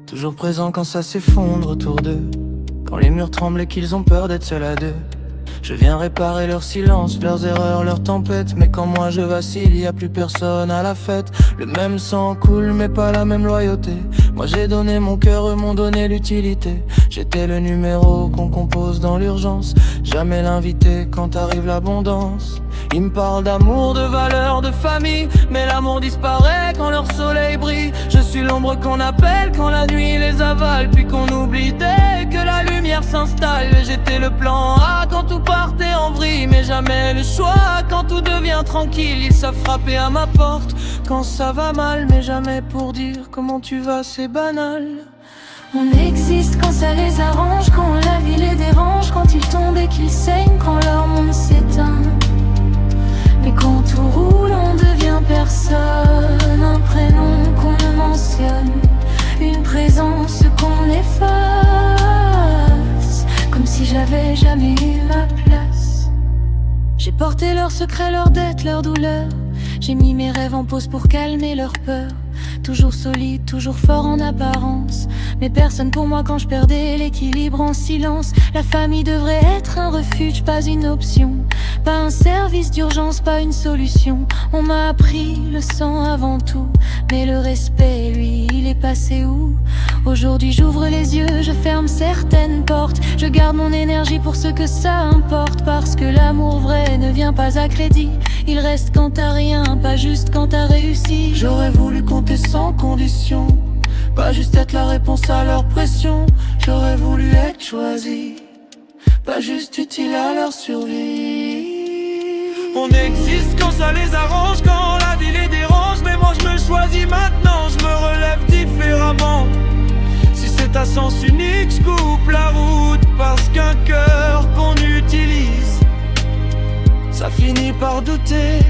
Toujours présent quand ça s'effondre autour d'eux, quand les murs tremblent et qu'ils ont peur d'être seuls à deux. Je viens réparer leur silence, leurs erreurs, leurs tempêtes. Mais quand moi je vacille, y a plus personne à la fête. Le même sang coule mais pas la même loyauté. Moi j'ai donné mon cœur, eux m'ont donné l'utilité. J'étais le numéro qu'on compose dans l'urgence, jamais l'invité quand arrive l'abondance. Ils me parlent d'amour, de valeur, de famille, mais l'amour disparaît quand leur soleil brille. Je suis l'ombre qu'on appelle quand la nuit les avale, puis qu'on oublie dès que la lumière s'installe. J'étais le plan A quand tout partait en vrille, mais jamais le choix quand tout devient tranquille. Ils savent frapper à ma porte quand ça va mal, mais jamais pour dire comment tu vas, c'est banal. On existe quand ça les arrange, quand la vie les dérange, quand ils tombent et qu'ils saignent, quand leur monde s'éteint. Mais quand tout roule, on devient personne. Un prénom qu'on ne mentionne, une présence qu'on efface, comme si j'avais jamais eu ma place. J'ai porté leurs secrets, leurs dettes, leurs douleurs. J'ai mis mes rêves en pause pour calmer leur peur. Toujours solide, toujours fort en apparence, mais personne pour moi quand je perdais l'équilibre en silence. La famille devrait être un refuge, pas une option, pas un service d'urgence, pas une solution. On m'a appris le sang avant tout, mais le respect, lui, il est passé où? Aujourd'hui j'ouvre les yeux, je ferme certaines portes. Je garde mon énergie pour ce que ça importe, parce que l'amour vrai ne vient pas à crédit. Il reste quand t'as rien, pas juste quand t'as réussi. J'aurais voulu compter sans condition, pas juste être la réponse à leur pression. J'aurais voulu être choisi, pas juste utile à leur survie. On existe quand ça les arrange, quand la vie les dérange. Mais moi je me choisis maintenant, je me relève différemment. Si c'est à sens unique, je coupe la route, parce qu'un cœur qu'on utilise, ça finit par douter.